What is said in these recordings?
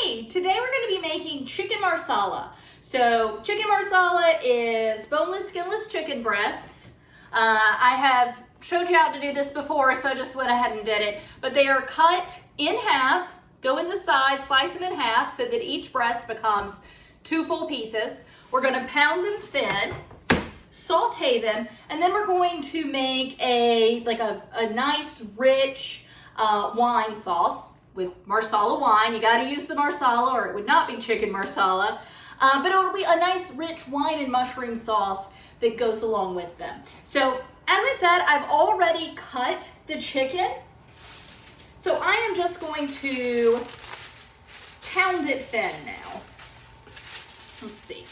Hey, today we're going to be making chicken marsala. So chicken marsala is boneless, skinless chicken breasts. I have showed you how to do this before, so I just went ahead and did it. But they are cut in half, go in the side, slice them in half so that each breast becomes 2 full pieces. We're going to pound them thin, saute them, and then we're going to make a nice rich wine sauce with marsala wine. You got to use the marsala or it would not be chicken marsala. But it'll be a nice rich wine and mushroom sauce that goes along with them. So as I said, I've already cut the chicken. So I am just going to pound it thin now. Let's see.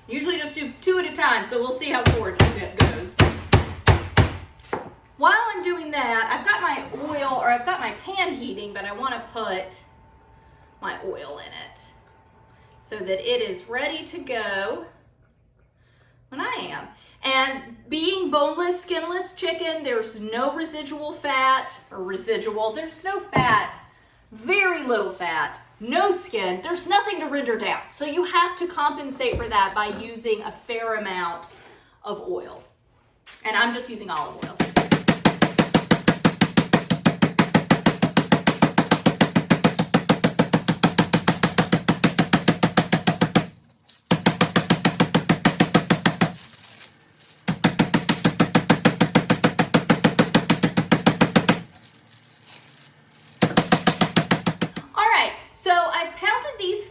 Usually just do 2 at a time, so we'll see how forward it goes. While I'm doing that, I've got my oil, or I've got my pan heating, but I want to put my oil in it so that it is ready to go when I am. And being boneless, skinless chicken, there's no residual fat, there's no fat, very little fat, no skin, there's nothing to render down. So you have to compensate for that by using a fair amount of oil. And I'm just using olive oil.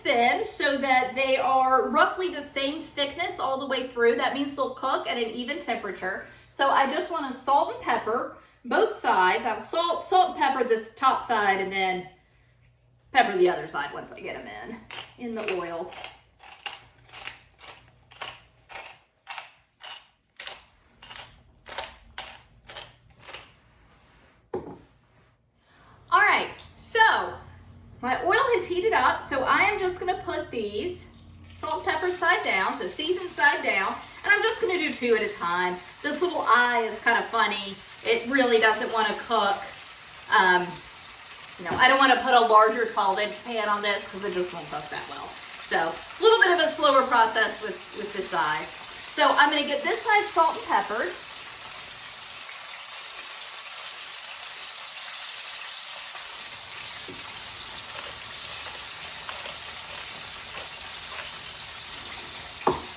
Thin so that they are roughly the same thickness all the way through. That means they'll cook at an even temperature. So I just want to salt and pepper both sides. I'll salt and pepper this top side and then pepper the other side once I get them in the oil. All right, so my oil has heated up, so I am just gonna put these salt and pepper side down, so seasoned side down, and I'm just gonna do 2 at a time. This little eye is kind of funny. It really doesn't wanna cook. I don't wanna put a larger 12-inch pan on this because it just won't cook that well. So a little bit of a slower process with this eye. So I'm gonna get this side salt and peppered.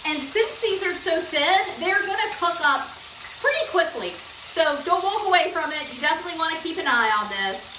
And since these are so thin, they're gonna cook up pretty quickly. So don't walk away from it. You definitely wanna keep an eye on this.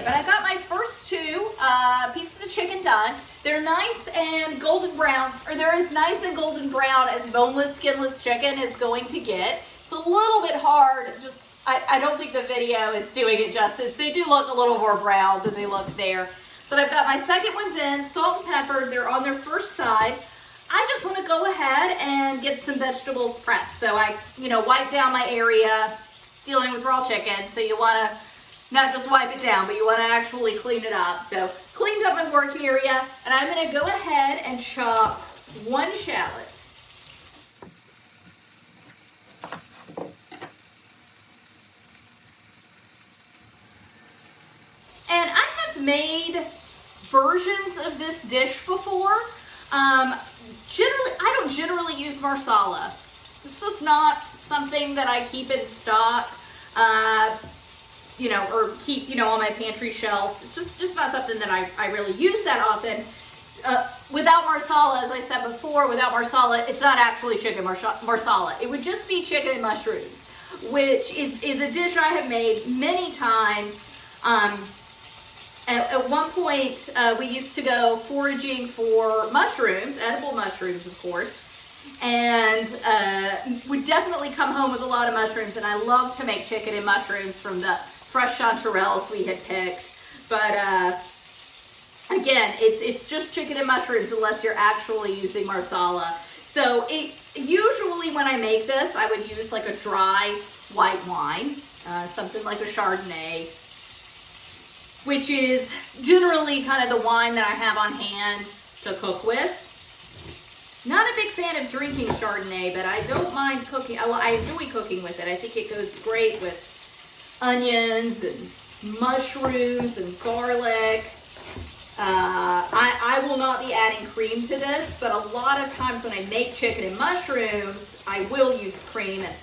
But I got my first 2 pieces of chicken done. They're nice and golden brown, or they're as nice and golden brown as boneless, skinless chicken is going to get. It's a little bit hard, I don't think the video is doing it justice. They do look a little more brown than they look there. But I've got my second ones in, salt and pepper, they're on their first side. I just want to go ahead and get some vegetables prepped. So I, wipe down my area dealing with raw chicken. So you want to not just wipe it down, but you want to actually clean it up. So cleaned up my work area, and I'm going to go ahead and chop one shallot. And I have made versions of this dish before. I don't generally use marsala. It's just not something that I keep in stock, or keep, on my pantry shelf. It's just not something that I really use that often. Without marsala, as I said before, without marsala, it's not actually chicken marsala. It would just be chicken and mushrooms, which is a dish I have made many times. At one point, we used to go foraging for mushrooms, edible mushrooms, of course, and we'd definitely come home with a lot of mushrooms, and I love to make chicken and mushrooms from the fresh chanterelles we had picked. But again, it's just chicken and mushrooms unless you're actually using marsala. So usually when I make this, I would use like a dry white wine, something like a Chardonnay, which is generally kind of the wine that I have on hand to cook with. Not a big fan of drinking Chardonnay, but I don't mind cooking. I enjoy cooking with it. I think it goes great with onions and mushrooms and garlic. I will not be adding cream to this, but a lot of times when I make chicken and mushrooms, I will use cream, and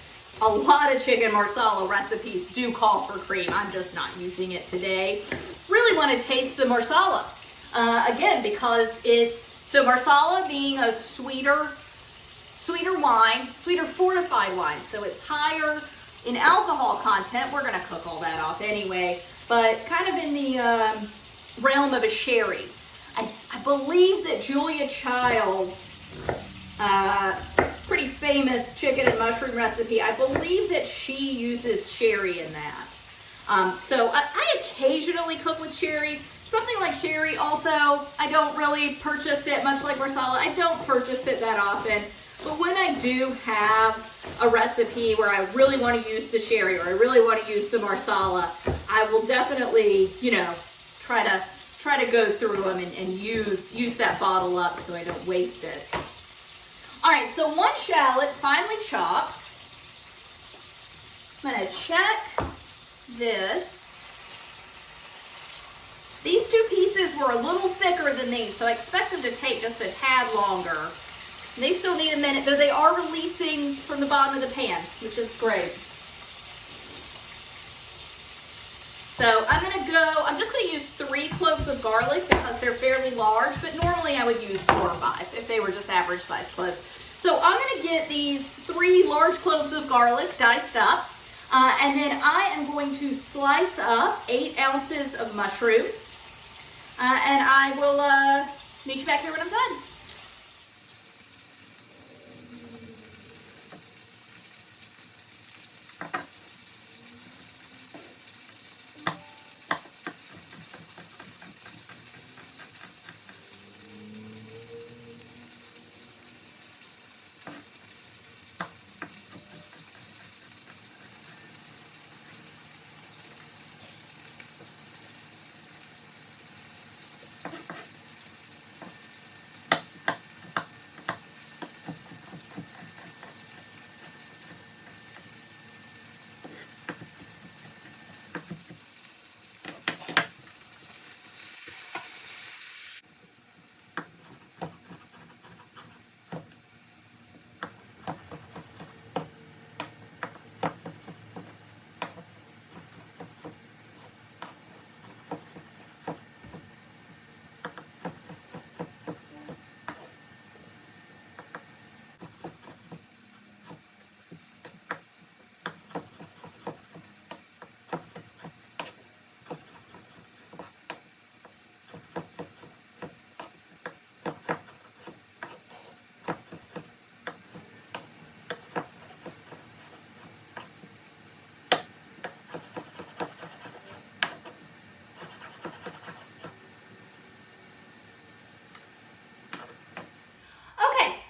a lot of chicken marsala recipes do call for cream. I'm just not using it today. Really want to taste the marsala. Again, because so marsala being a sweeter wine, sweeter fortified wine. So it's higher in alcohol content. We're going to cook all that off anyway, but kind of in the realm of a sherry. I believe that Julia Child's pretty famous chicken and mushroom recipe, I believe that she uses sherry in that. So I occasionally cook with sherry. Something like sherry also, I don't really purchase it, much like marsala, I don't purchase it that often. But when I do have a recipe where I really want to use the sherry or I really want to use the marsala, I will definitely, try to go through them and use that bottle up so I don't waste it. All right, so one shallot finely chopped. I'm going to check this. These two pieces were a little thicker than these, so I expect them to take just a tad longer. And they still need a minute, though they are releasing from the bottom of the pan, which is great. So I'm just going to use 3 cloves of garlic because they're fairly large, but normally I would use 4 or 5 if they were just average sized cloves. So I'm going to get these 3 large cloves of garlic diced up, and then I am going to slice up 8 ounces of mushrooms, and I will meet you back here when I'm done.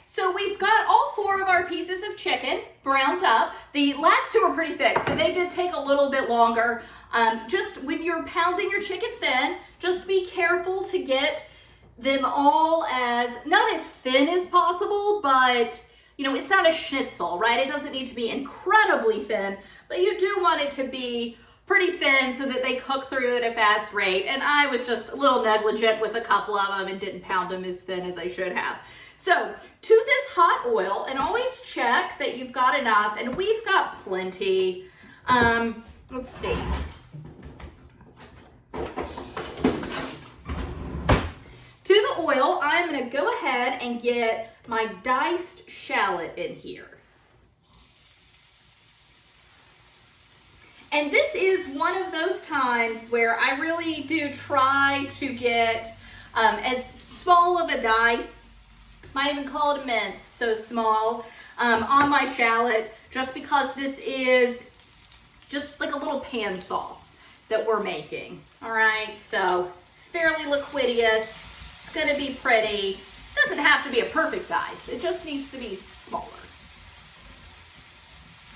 So we've got all 4 of our pieces of chicken browned up. The last 2 are pretty thick, so they did take a little bit longer. Just when you're pounding your chicken thin, just be careful to get them all as, not as thin as possible, but you know, it's not a schnitzel, right? It doesn't need to be incredibly thin, but you do want it to be pretty thin so that they cook through at a fast rate. And I was just a little negligent with a couple of them and didn't pound them as thin as I should have. So to this hot oil, and always check that you've got enough, and we've got plenty. Let's see. To the oil, I'm gonna go ahead and get my diced shallot in here. And this is one of those times where I really do try to get as small of a dice, might even call it a mince, so small, on my shallot, just because this is just like a little pan sauce that we're making. All right, so fairly liquidious. It's gonna be pretty. Doesn't have to be a perfect dice. It just needs to be smaller.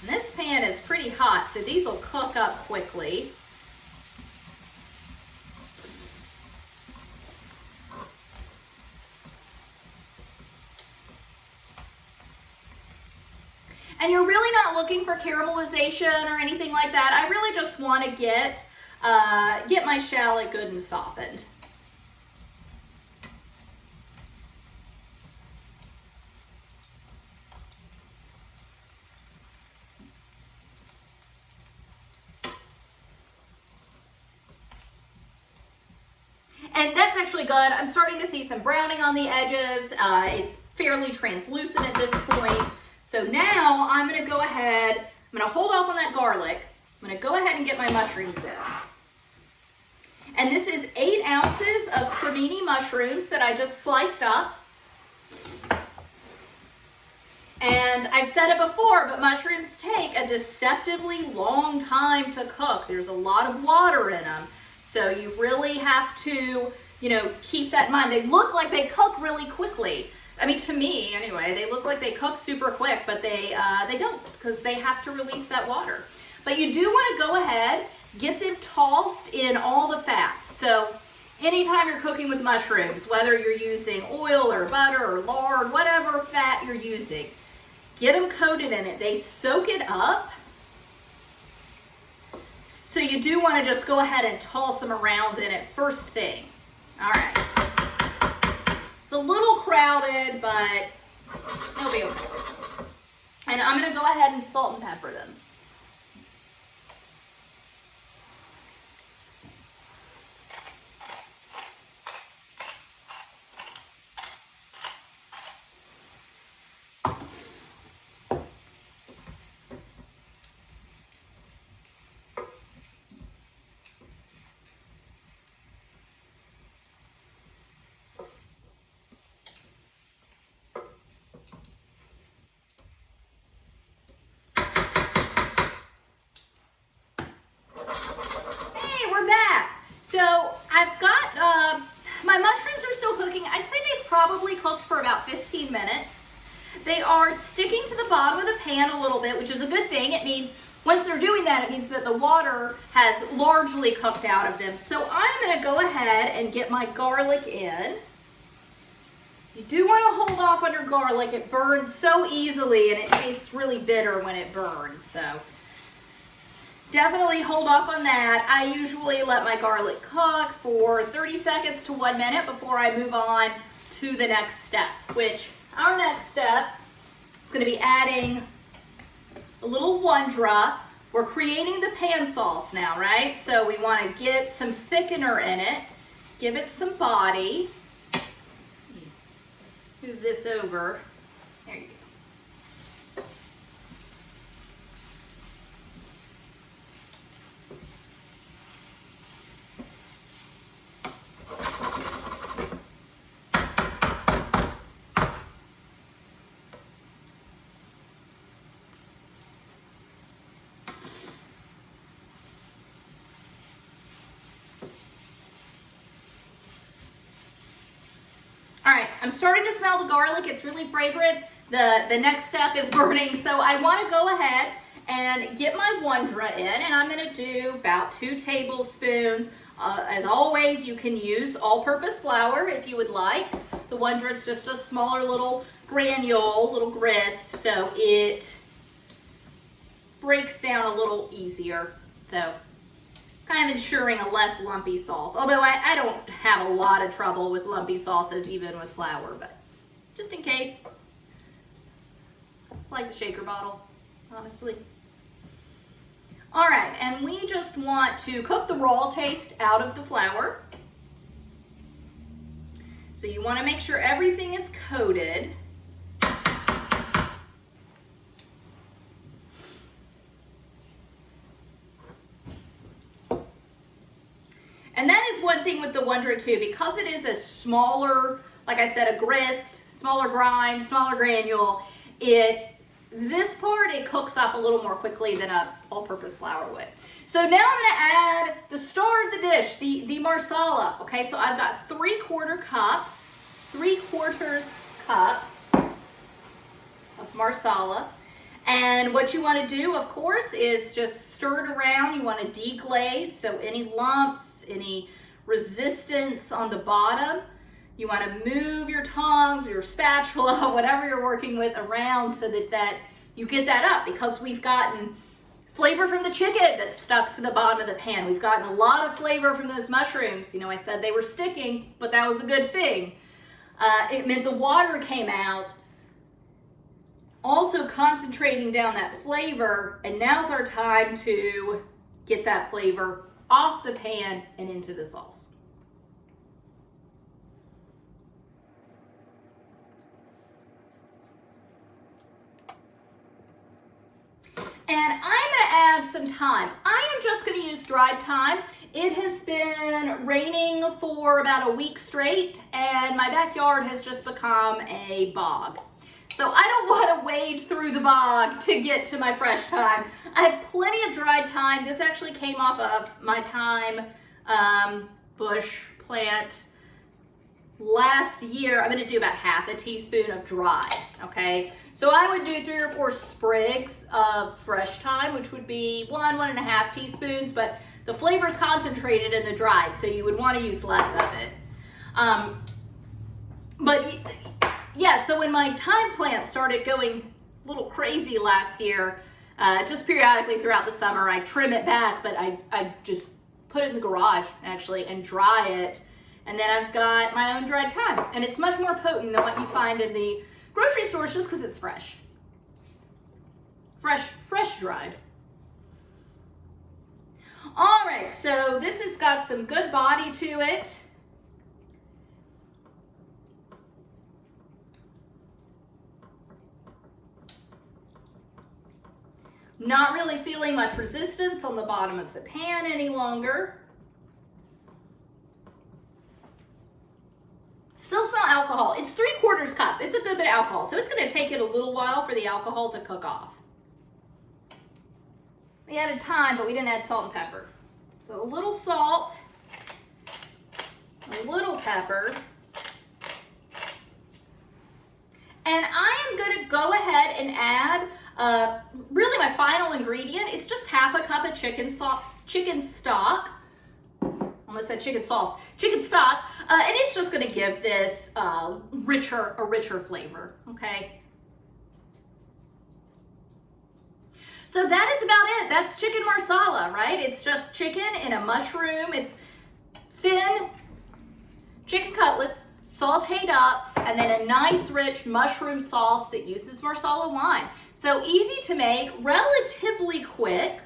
And this pan is pretty hot, so these will cook up quickly. And you're really not looking for caramelization or anything like that. I really just want to get my shallot good and softened. And that's actually good. I'm starting to see some browning on the edges. It's fairly translucent at this point. So now I'm gonna go ahead, I'm gonna hold off on that garlic. I'm gonna go ahead and get my mushrooms in. And this is 8 ounces of cremini mushrooms that I just sliced up. And I've said it before, but mushrooms take a deceptively long time to cook. There's a lot of water in them. So you really have to, you know, keep that in mind. They look like they cook really quickly. I mean, to me anyway, they look like they cook super quick, but they don't, because they have to release that water. But you do want to go ahead, get them tossed in all the fats. So anytime you're cooking with mushrooms, whether you're using oil or butter or lard, whatever fat you're using, get them coated in it. They soak it up. So you do want to just go ahead and toss them around in it first thing. All right. It's a little crowded, but it'll be okay. And I'm going to go ahead and salt and pepper them. So I've got, my mushrooms are still cooking. I'd say they've probably cooked for about 15 minutes. They are sticking to the bottom of the pan a little bit, which is a good thing. It means once they're doing that, it means that the water has largely cooked out of them. So I'm gonna go ahead and get my garlic in. You do wanna hold off on your garlic. It burns so easily and it tastes really bitter when it burns, so. Definitely hold off on that. I usually let my garlic cook for 30 seconds to 1 minute before I move on to the next step, which our next step is going to be adding a little Wondra. We're creating the pan sauce now, right? So we want to get some thickener in it, give it some body. Move this over. There you go. All right, I'm starting to smell the garlic. It's really fragrant. The next step is burning. So I want to go ahead and get my Wondra in, and I'm gonna do about 2 tablespoons. As always, you can use all-purpose flour if you would like. The Wondra is just a smaller little granule, little grist, so it breaks down a little easier. So kind of ensuring a less lumpy sauce. Although I don't have a lot of trouble with lumpy sauces even with flour, but just in case. Like the shaker bottle, honestly. All right, and we just want to cook the raw taste out of the flour. So you want to make sure everything is coated. And that is one thing with the Wondra too, because it is a smaller, like I said, a grist, smaller grind, smaller granule, this part, it cooks up a little more quickly than a all-purpose flour would. So now I'm gonna add the star of the dish, the marsala. Okay, so I've got 3/4 cup of marsala. And what you wanna do, of course, is just stir it around. You wanna deglaze, so any lumps, any resistance on the bottom, you want to move your tongs or your spatula, whatever you're working with, around so that you get that up, because we've gotten flavor from the chicken that's stuck to the bottom of the pan. We've gotten a lot of flavor from those mushrooms. You know, I said they were sticking, but that was a good thing. It meant the water came out, also concentrating down that flavor, and now's our time to get that flavor off the pan and into the sauce. And I'm gonna add some thyme. I am just gonna use dried thyme. It has been raining for about a week straight, and my backyard has just become a bog. So I don't wanna wade through the bog to get to my fresh thyme. I have plenty of dried thyme. This actually came off of my thyme bush plant last year. I'm gonna do about half a teaspoon of dried, okay? So I would do 3 or 4 sprigs of fresh thyme, which would be 1.5 teaspoons, but the flavor is concentrated in the dried, so you would wanna use less of it. But yeah, so when my thyme plant started going a little crazy last year, just periodically throughout the summer, I trim it back, but I just put it in the garage, actually, and dry it. And then I've got my own dried thyme, and it's much more potent than what you find in the grocery stores just because it's fresh. Fresh dried. All right, so this has got some good body to it. Not really feeling much resistance on the bottom of the pan any longer. Still smell alcohol. It's 3/4 cup. It's a good bit of alcohol. So it's gonna take it a little while for the alcohol to cook off. We added thyme, but we didn't add salt and pepper. So a little salt, a little pepper. And I am gonna go ahead and add, really my final ingredient is just half a cup of chicken stock. Almost said chicken sauce. Chicken stock, and it's just gonna give this a richer flavor, okay? So that is about it. That's chicken marsala, right? It's just chicken in a mushroom. It's thin chicken cutlets, sauteed up, and then a nice rich mushroom sauce that uses marsala wine. So easy to make, relatively quick,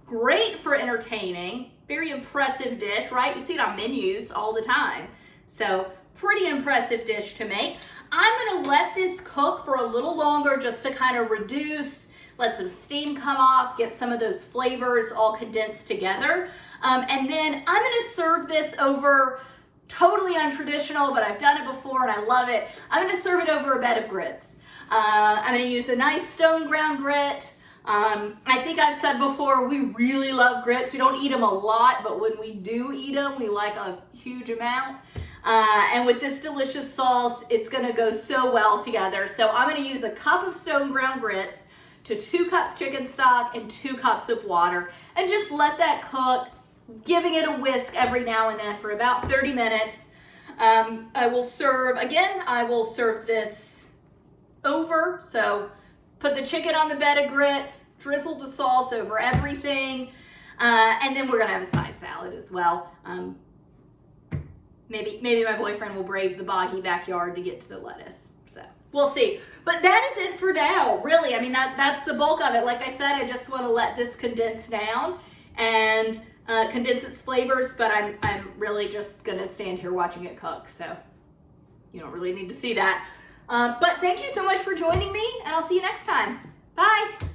great for entertaining, very impressive dish, right? You see it on menus all the time. So pretty impressive dish to make. I'm gonna let this cook for a little longer just to kind of reduce, let some steam come off, get some of those flavors all condensed together. And then I'm gonna serve this over, totally untraditional, but I've done it before and I love it. I'm gonna serve it over a bed of grits. I'm gonna use a nice stone ground grit. I think I've said before, we really love grits. We don't eat them a lot, but when we do eat them, we like a huge amount. And with this delicious sauce, it's gonna go so well together. So I'm gonna use a cup of stone ground grits, to 2 cups chicken stock and 2 cups of water, and just let that cook, giving it a whisk every now and then for about 30 minutes. I will serve this over, so put the chicken on the bed of grits, drizzle the sauce over everything, and then we're gonna have a side salad as well. Maybe my boyfriend will brave the boggy backyard to get to the lettuce. So we'll see. But that is it for now, really. I mean, that's the bulk of it. Like I said, I just want to let this condense down and condense its flavors, but I'm really just gonna stand here watching it cook. So you don't really need to see that. But thank you so much for joining me, and I'll see you next time. Bye.